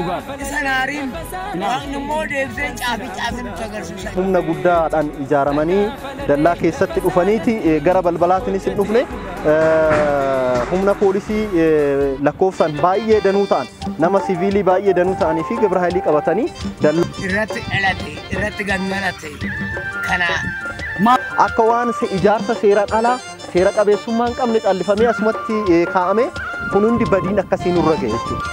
Isanaariin waan immoo deebisee caafi nutti agarsiisa. Humna guddaadhaan ijaaramanii dallaa keessatti dhufaniiti gara balbalaatiinis hin dhufne humna poolisii lakkoofsaan baay'ee danuu ta'an nama siviilii baay'ee danuu ta'anii fi gibra haylii qabatanii irratti dhalate irratti gammadate kana akka waan ijaarsa seeraan alaa seera qabeessummaa hin qabne callifamee asumatti kaa'ame kun hundi badiin akkasiin nurra ga'e jechuudha.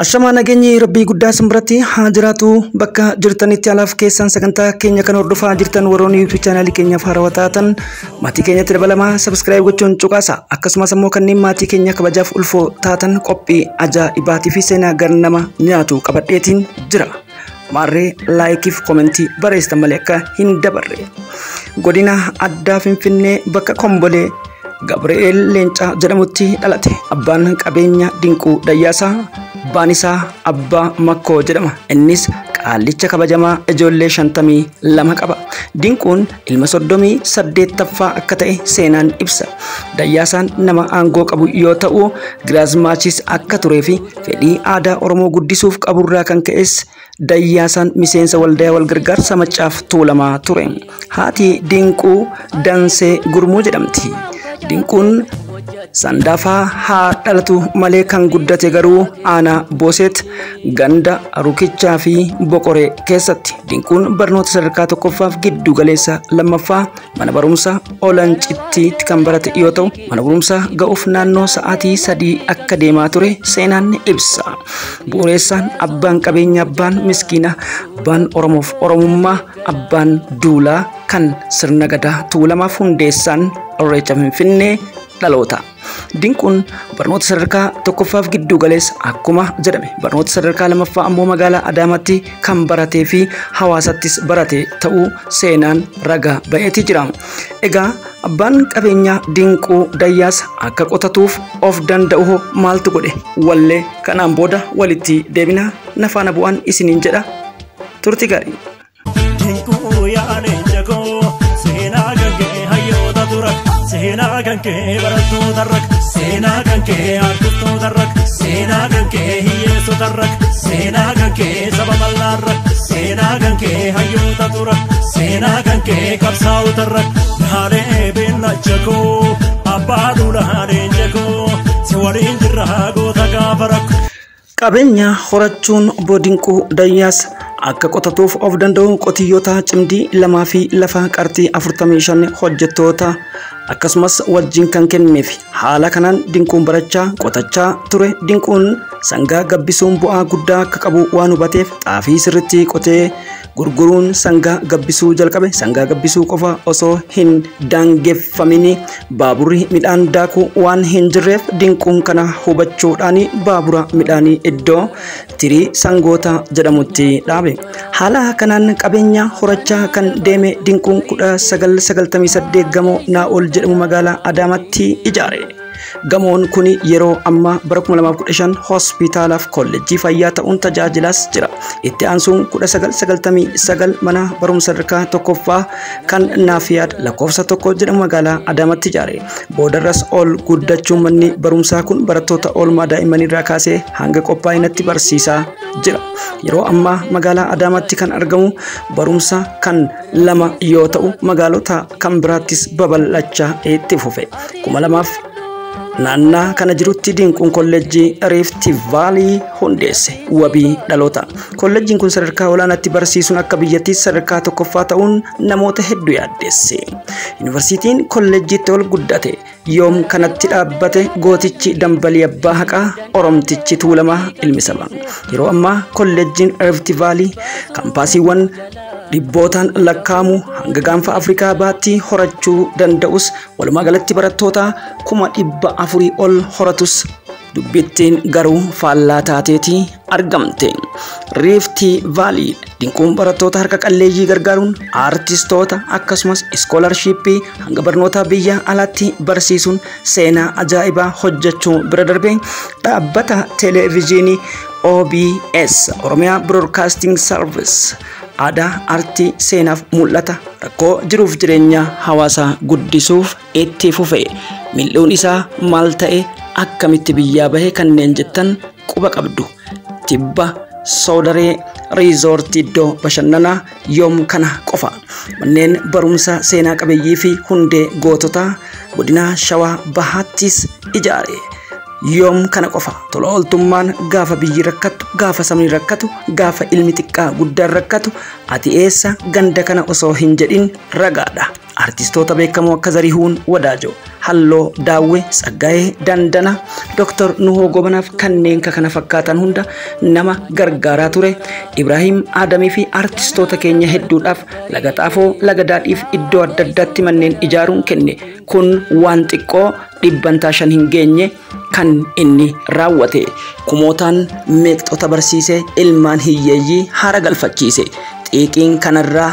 Ashama nageenyi rabbii guddaa simbiratti haa jiraatu bakka jirtanitti alaaf keessan sagantaa keenya kan hordofaa jirtan warroonni YouTube channel keenyaaf haarawaa taatan maatii keenyatti dabalamaa subscribe gochuun cuqaasa akkasumas immoo kanneen maatii keenya kabajaaf ulfoo taatan qophii ajaa'ibaatii fi seenaa gar nama nyaatu qabadheetiin jira. Marree laayikiif komentii barreessitan malee akka hin dabarre. Godina addaa Finfinnee bakka Kombolee Gabri'eel Leencaa jedhamutti dhalate abbaan qabeenya Dinquu Dayyaasaa abbaan isaa Abbaa Makkoo jedhama. Innis qaallicha kabajamaa ijoollee 52 qaba. Dinquun ilma 38ffaa akka ta'e seenaan ibsa. Dayyaasaan nama aangoo qabu yoo ta'u giraazmaachis akka turee fi fedhii aadaa Oromoo guddisuuf qaburraa kan ka'es Dayyaasaan miseensa waldaa walgargaarsa Maccaaf Tuulamaa ture. Haati Dinquu Dansee Gurmuu jedhamti. Dinquun Sandaafaa haa dhalatu malee kan guddate garuu aanaa Booseet ganda Rukichaa fi Boqoree keessatti. Dinquun barnoota sadarkaa tokkoffaaf giddu galeessa lammaffaa mana barumsa Olancittiitti kan barate yoo ta'u mana barumsa ga'uuf naannoo sa'aatii 3 akka deemaa ture seenaan ibsa. Bu'uureessaan abbaan qabeenya abbaan miskiina abbaan Oromoof Oromummaa abbaan duulaa kan sirna gadaa Tuulamaaf hundeessaan Irreecha Finfinnee dhaloota. Dinquun barnoota sadarkaa tokkoffaaf giddu galeessa akkuma jedhame barnoota sadarkaa lammaffaa ammoo magaalaa Adaamaatti kan baratee fi hawaasattis barate ta'uu seenaan ragaa ba'eeti jira. Egaa abbaan qabeenyaa Dinquu Dayyaas akka qotatuuf of danda'u maaltu godhe wallee kanaan booda walitti deebina nafaana bu'aan isiniin jedha turti gaarii. Dinquu yaa'anii jagoo seenaa gangee hayyoota dura. Sena ganke baratu darak, sena ganke arkutu darak, sena ganke hiyesu darak, sena ganke sabamallarak, sena ganke hayuta durak, sena ganke kapsau darak, hare binna jago, abadu hare jago, siwalin jirago tagabarak. Qabeenya horachuun Dinquu Dayyaas akka qotatuuf of danda'u qotiyyoota cimdii 2 fi lafa qarxii 45 hojjettoota akkasumas wajjin kan kenneef haala kanaan Dinquun barachaa qotachaa ture. Dinquun sangaa gabbisuun bu'aa guddaa akka qabu waan hubateef xaafii sirriitti qotee gurguruun sangaa gabbisuu jalqabe. Sangaa gabbisuu qofa osoo hin daangeffamin baaburri midhaan daakuu waan hin jirreef Dinquun kana hubachuudhaan baabura midhaanii iddoo tirii sangoota jedhamutti dhaabe. Haala kanaan qabeenya horachaa kan deeme Dinquun 1998 gamoo Naa'ol jedhamu magaalaa Adaamaatti ijaare. Gamoon kun yeroo amma bara 2015 hospitaalaaf kolleejjii fayyaa ta'uun tajaajilas jira. Itti aansuun 1999 mana barumsa sadarkaa tokkoffaa kan Naafiyaad lakkoofsa 1 jedhamu magaalaa Adaamaatti ijaare. Boodarras ol guddachuun manni barumsaa kun barattoota oolmaa daa'immaniirraa kaasee hanga qophaa'inatti barsiisaa jira. Yeroo amma magaalaa Adaamaatti kan argamu barumsa kan 2 yoo ta'u magaalota kan biraattis babal'achaa itti fufe. 2000 naannaa kana jirutti Dinquun kolleejjii Rift Valley hundeesse wabii dhaloota. Kolleejjiin kun sadarkaa olaanaatti barsiisuun akka biyyattii sadarkaa tokkoffaa ta'uun namoota hedduu yaaddeesse. Yuunivarsiitiin kolleejjiitti ol guddate yoom kanatti dhaabbate gootichi Dambalii Abbaa Haqaa Oromtichi Tuulamaa ilmi saba. Yeroo ammaa kolleejjiin Rift Valley kaampaasiiwwan dhibbootaan lakkaamu hanga gaanfa Afrikaa baatti horachuu danda'us walumaa galatti barattoota 400 ol horatus dubbittiin garuu faallaa taateeti argamte. Rift Valley Dinquun barattoota harka qalleeyyii gargaaruun aartistoota akkasumas iskoolarshipii hanga barnoota biyya alaatti barsiisuun seenaa ajaa'ibaa hojjechuu bira darbee dhaabbata televiziyoonii OBS Oromiyaa Broadcasting Service aadaa aartii seenaaf mul'ata rakkoo jiruuf jireenya hawaasaa guddisuuf itti fufe. Mil'uun isaa maal ta'e akkamitti biyyaa bahe kanneen jettan quba qabdu. Tibba Soodaree riizoortii iddoo bashannanaa yoom kana qofa. Manneen barumsa seenaa qabeeyyii fi hundee goototaa godina Shawaa Bahaattis ijaare. Yoom kana qofa. Tola ooltummaan gaafa biyyi rakkatu, gaafa sabni rakkatu, gaafa ilmi xiqqaa guddaan rakkatu ati eessa ganda kana osoo hin jedhin ragaadha. Artistoota beekamoo akka Zarihuun Wadaajoo, Halloo Daawwee, Tsaggaayee Dandana, Dr. Nuhoo Gobanaaf kanneen kana fakkaatan hunda nama gargaaraa ture. Ibrahim Adamii fi artistoota keenya hedduudhaaf laga Xaafoo, laga Daadhiif iddoo adda addaatti manneen ijaaruun kenne. Kun waan xiqqoo dhibbantaa 5 hin geenye kan inni raawwate. Kumootaan meeqxota barsiisee ilmaan hiyyeeyyii haara galfachiise. Xiiqiin kanarraa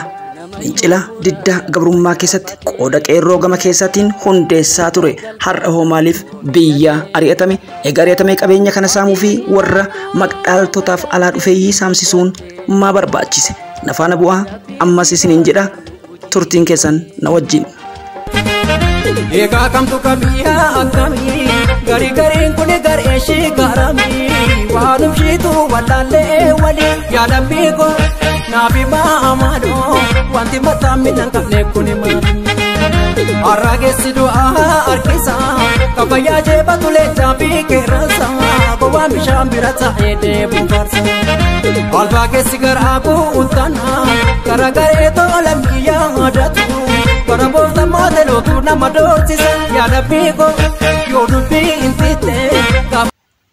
Fincila didda gabrummaa keessatti qooda qeerroo gama keessaatiin hundeessaa ture. Har'a hoo maaliif biyya ari'atame? Egaa ari'atame qabeenya kana saamuu fi warra maqdaaltotaaf alaa dhufeeyyii saamsisuun maa barbaachise? Nafaana bu'aa ammas isiniin jedha, turtiin keessan na wajjin. Eka kamtu kabia akami gari gari kuni gari shi garami wanum shitu walale wali ya labiko nabi ma amado wanti matami nan kane kuni ma arage sidu arkisa kabaya je batule jabi kerasa bawa mishambira ta ede bungarsa alba ke sigar aku utana karagare to lambiya adatu Parabolta modelo tu namadortisa ya labiko yo dubi intite.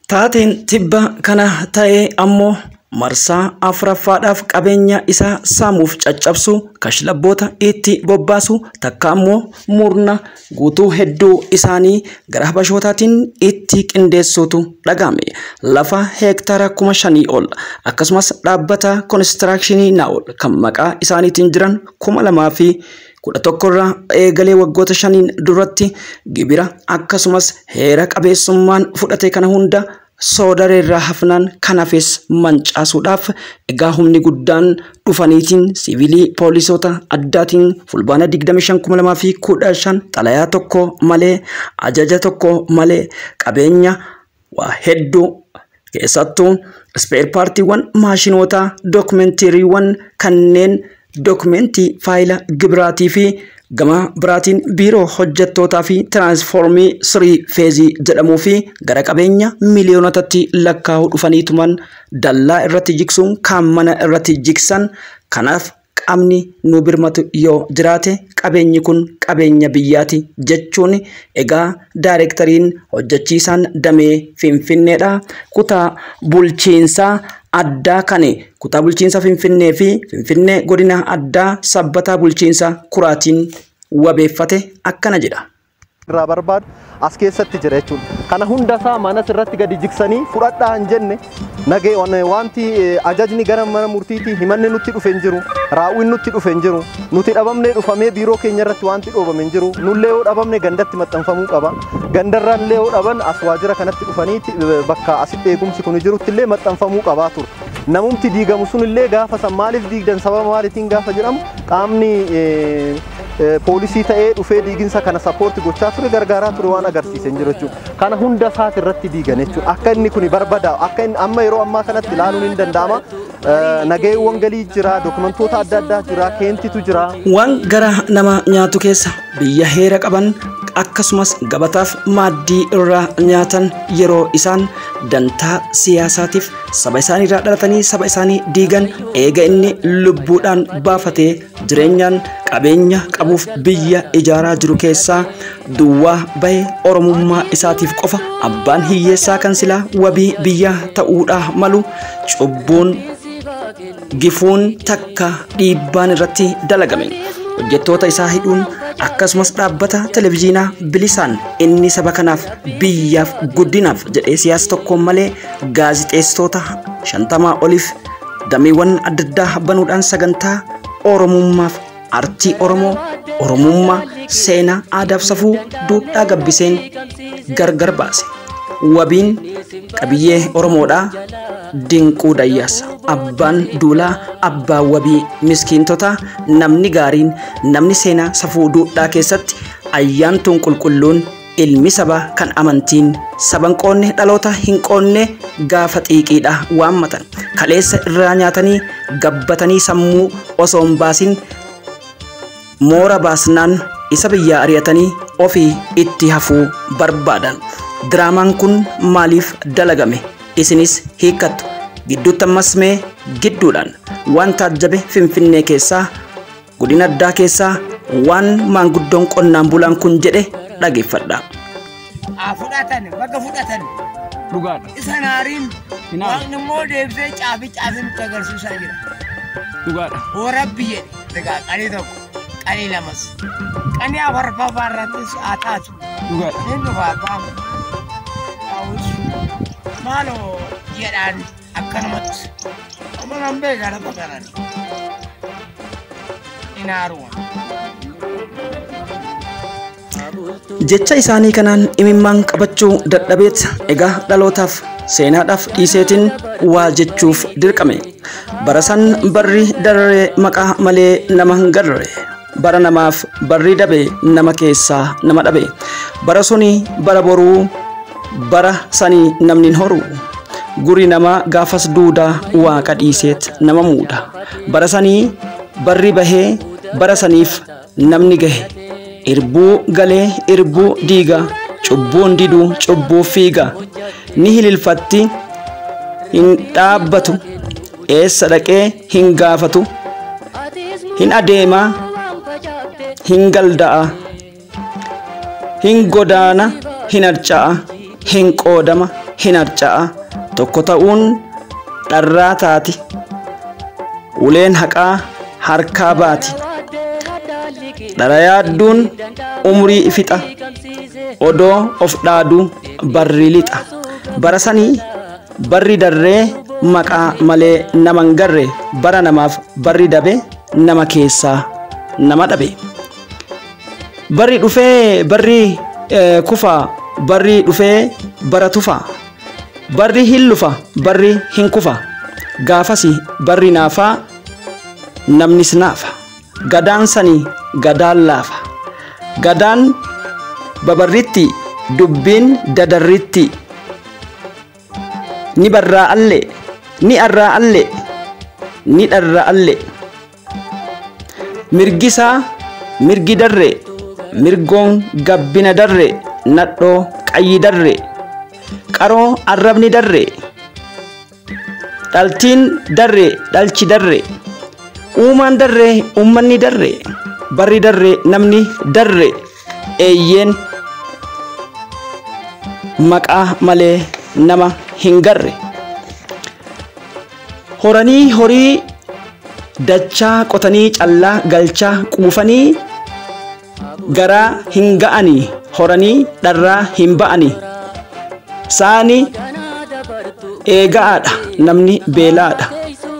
Taateen tibba kana ta'e ammoo marsaa afuraffaadhaaf qabeenya isaa saamuuf caccabsu kashlabboota itti bobbaasu takka ammoo murna guutuu hedduu isaanii gara habashootaatiin itti qindeessuutu dhagame. Lafa heektaara 5,000 ol akkasumas dhaabbata konistirakshinii naa'ol kan maqaa isaaniitiin jiran 2,011 irraa eegalee waggoota 5 duratti gibira akkasumas heera qabeessummaan fudhate kana hunda Soodaree irraa hafnaan kanafis mancaasuudhaaf egaa humni guddaan dhufaniitiin siviilii poolisoota addaatiin fulbaana 25,2015 xalayaa tokko malee ajaja tokko malee qabeenya waa hedduu keessattuu spare partiiwwan maashinoota dookumentariiwwan kanneen dookumentii faayila gibiraatii fi gama biraatiin biiroo hojjettootaa fi tiraansfoormii 3 feezii jedhamuu fi gara qabeenya miliyoonotatti lakkaa'u dhufaniituman dallaa irratti jigsuun kan mana irratti jigsan. Kanaaf qaamni nu birmatu yoo jiraate qabeenyi kun qabeenya biyyaati jechuun egaa daayireektariin hojjechiisaan damee Finfinneedha. Kutaa bulchiinsaa addaa kane kutaa bulchiinsa Finfinnee fi Finfinnee godina addaa sabbataa bulchiinsa Kuraatiin wabeeffate akkana jedha. irraa barbaadu as keessatti jira jechuudha. Kana hunda isaa manas irratti gadi jigsanii fudhadhaa hin jenne nagee wanti ajajni gara mana murtiitii himanni nutti dhufe hin jiru, raawwiin nutti dhufe hin jiru, nuti dhabamnee dhufamee biiroo keenya irratti wanti dhoobame hin jiru, nullee yoo dhabamne gandatti maxxanfamuu qaba. Gandarraallee yoo dhaban as waajjira kanatti dhufaniiti bakka asitti eegumsi kun jirutti illee maxxanfamuu qabaa ture. Namumti diigamu sun illee gaafa san maaliif diigdan sababa maaliitiin gaafa jedhamu qaamni poolisii ta'ee dhufee diiginsa kana sappoorti gochaa ture gargaaraa ture waan agarsiise hin jiru jechuudha. Kana hunda isaati irratti diigan jechuudha. Akka inni kun barbadaa'u akka inni amma yeroo ammaa kanatti ilaaluun hin danda'ama. Nageewwan galii jira, dokumentoota adda addaa jira, keentitu jira. Waan gara nama nyaatu keessa biyya heera qaban akkasumas gabataaf maaddii irraa nyaatan yeroo isaan dantaa siyaasaatiif saba isaanii irraa dhalatanii saba isaanii diigan eega inni lubbuudhaan baafatee jireenyaan qabeenya qabuuf biyya ijaaraa jiru keessaa duwwaa bahee oromummaa isaatiif qofa abbaan hiyyeessaa kan silaa wabii biyya ta'uudhaa malu cubbuun gifuun takka dhiibbaan irratti dalagame. Hojjettoota isaa hidhuun akkasumas dhaabbata televiziyoonaa bilisaan inni saba kanaaf biyyaaf guddinaaf jedhee siyaasa tokkoon malee gaazixeessitoota 50 oliif dameewwan adda addaa banuudhaan sagantaa oromummaaf artii oromoo oromummaa seenaa aadaaf safuu duudhaa gabbiseen gargar baase. Wabiin qabiyyee oromoodhaa dinquu dayyaasa abbaan duulaa abbaa wabii miskiintota namni gaariin namni seenaa safuu duudhaa keessatti ayyaantuun qulqulluun ilmi saba kan amantiin saban qoonne dhaloota hin qoonne gaafa xiiqiidha waammatan kaleessa irraa nyaatanii gabbatanii sammuu osoo hin baasin moora baasnaan isa biyyaa ari'atanii ofii itti hafuu barbaadan. Diraamaan kun maaliif dalagame isinis hiikkattu gidduutti ammas mee gidduudhaan waan taajjabe Finfinnee keessaa godina addaa keessaa waan maanguddoon qonnaan bulaan kun jedhe dhageeffadha. Fudhatan bakka fudhatan dhugaadha. Isa naariin waaqni immoo deebisee caafii nutti agarsiisaa jira. Dhugaadha. Rabbi jedhe egaa qanii tokko qanii lamas qanii afarfafaa irrattis haa taatu. Dhugaadha. Inni dhufaa baamu ta'us maaloo jedhaan akkanumatti amanan beekana baqaran inaaruun. Jecha isaanii kanaan imimmaan qabachuu dadhabeet egaa dhalootaaf seenaadhaaf dhiiseetiin waa jechuuf dirqame. Barasan barri darree maqaa malee nama hin garre. Bara namaaf barri dabe nama keessaa nama dhabe. Bara suni bara boruu bara sanii namni hin horu. Guri nama gaafas duudaa waaqa dhiiseet nama muuda. Bara sanii barri bahee bara saniif namni gahe. Irbuu galee irbuu diiga cubbuun diduu cubbuu fiiga ni hililfatti hin dhaabbatu eessa dhaqee hin gaafatu hin adeema hin galda'a hin godaana hin harca'a hin qoodama hin harca'a tokko ta'uun dharraa taati uleen haqaa harkaa baati. Dhara yaadduun umrii fixa odoo of dhaaduu barri lixa. Bara sanii barri darree maqaa malee nama hin garre bara namaaf barri dabe nama keessaa nama dhabe. Barri dhufee barri kufaa barri dhufee bara tufaa barri hin lufa barri hin kufa gaafasi barri naafaa namnis naafa. Gadaan sanii gadaan laafa. Gadaan babarritti dubbiin dadarritti ni barraa alle ni arraa alle ni dharra alle. Mirgisaa mirgi darre mirgoon gabbina darre nadhoo qayyi darre qaroo arrabni darre dhaltiin darre dhalchi darre. Uumaan darre uummanni darre barri darre namni darre eeyyeen maqaa malee nama hin garre. Horanii horii dachaa qotanii callaa galchaa quufanii garaa hin ga'anii horanii dharraa hin ba'anii. Saani eega'aadha namni beelaadha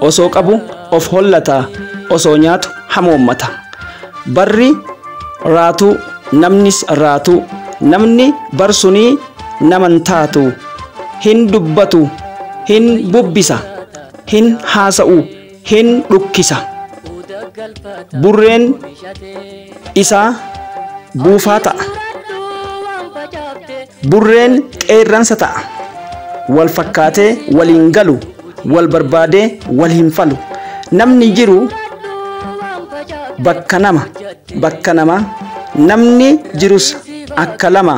osoo qabu of hollata osoo nyaatu hamoommata. Barri raatu namnis raatu namni barsunii naman taatu hin dubbatu hin bubbisa hin haasa'u hin dhukkisa. Burreen isaa buufaa ta'a. Burreen qeerransa ta'a. Wal fakkaatee waliin galu wal barbaadee wal hin falu. Namni jiru bakka nama namni jirus akka lama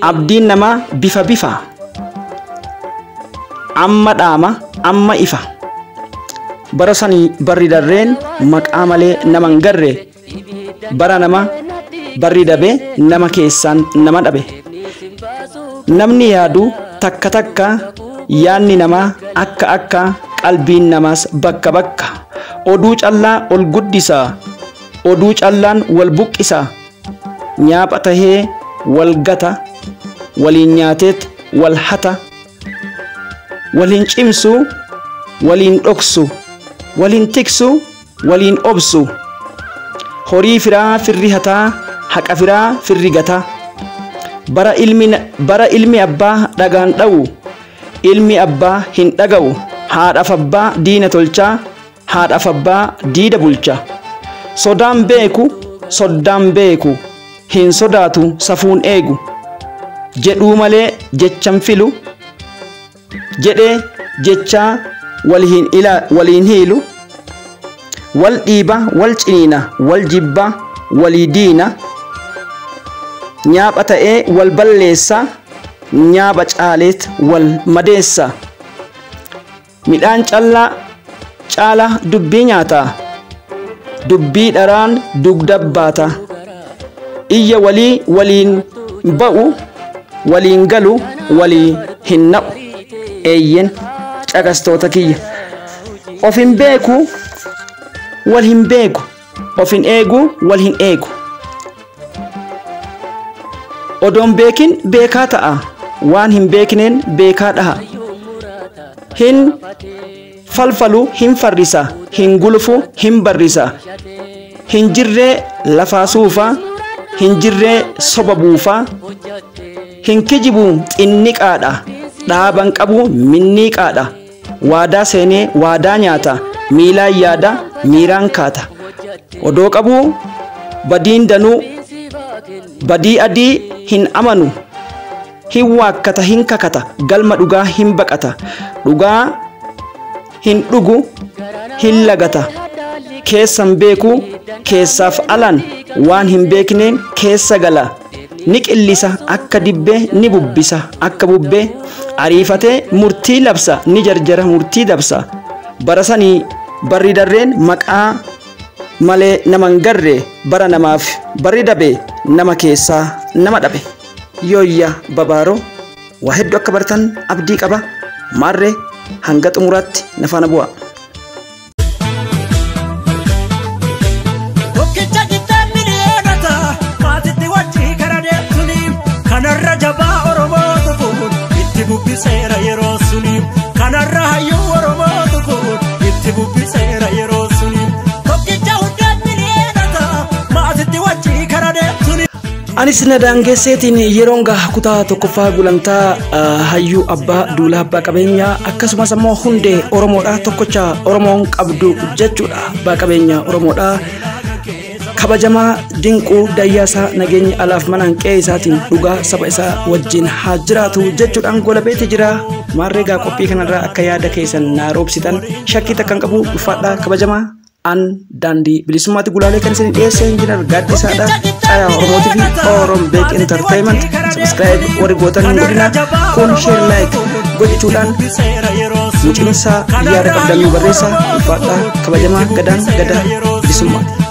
abdiin namaa bifa bifa amma dhaama amma ifa. Bara sanii barri darreen maqaa malee nama hin garre bara nama barri dabe nama keessaan nama dhabe. Namni yaadu takka takka yaanni namaa akka qalbiin namaas bakka bakka. Oduu callaa ol guddisa oduu callaan wal buqqisa. Nyaapha tahee wal gata waliin nyaateet wal hata waliin cimsu waliin dhoksu waliin tiksu waliin obsu. Horii firaa firri hataa haqa firaa firri gata. Bara ilmi abbaa dhagaan dha'u ilmi abbaa hin dhaga'u. Haadhaaf abbaa diina tolchaa haadhaaf abbaa diida bulcha. Soddaan beeku hin sodaatu safuun eegu. jedhuu malee jechan filu jedhee jechaa waliin hiilu wal dhiiba wal ciniina wal jibba walii diina nyaapha ta'ee wal balleessa nyaapha caaleet wal madeessa midhaan caala dubbii nyaata dubbii dharaan dugdabbaata iyya waliin ba'u waliin galu walii hin na'u eeyyen caqastoota kiyya of hin beeku wal hin beeku of hin eegu wal hin eegu odoon beekin beekaa ta'a waan hin beekneen beekaa dhaha hin falfalu hin farrisa hin gulufu hin barrisa hin jirree lafaa suufa hin jirree soba buufa hin kijibu xinniqaadha dhaaban qabu minniiqaadha waadaa seenee waadaa nyaata miilaan yaada miiraan kaata odoo qabu badiin danuu badii adii hin amanu hin waakkata hin kakata galma dhugaa hin baqata dhugaa hin dhugu hin lagata keessan beeku keessaaf alan waan hin beekneen keessa gala ni qillisa akka dibbee ni bubbisa akka bubbee ariifatee murtii labsa ni jarjara murtii dabsa barasanii barri darreen maqaa malee naman garree bara namaaf barri dabe nama keessaa nama dhabe yooyya babaaroo waa hedduu akka baratan abdii qaba maarree hanga xumuraatti na faana bu'a. Bubbisera yeroo suni kanarra hayyuu Oromoo tokko itti bubbisera yeroo suni tokkicha hundaan miidhagata maatitti wajjii kara deemtuni. Anis na daangesseetiin yeroon kutaa tokkoffaa gulantaa hayyuu abbaa duulaa abbaa qabeenyaa akkasumas immoo hundee Oromoodhaa tokkocha Oromoon qabdu jechuudha abbaa qabeenyaa Oromoodhaa. kabajamaa dinquu dayyaasaa nageenya alaaf manaan qe'ee isaatiin dhugaa saba isaa wajjin haa jiraatu jechuudhaan golabeeti jira maarreegaa qophii kanarraa akka yaada keessan naa roobsitan shakkii takkan qabu dhufaadhaa kabajamaa an daandii bilisummaatti gulaalee kan isin dhiyeessee injiinar Gaaddisaadha caayaa Oromootii fi Orombeek Entertainment subscribe warri gootan hin godhina kun share like gochuudhaan mucimsaa yaada qabdanii barreessaa dhufaadhaa kabajamaa gadaan gadaa bilisummaatti.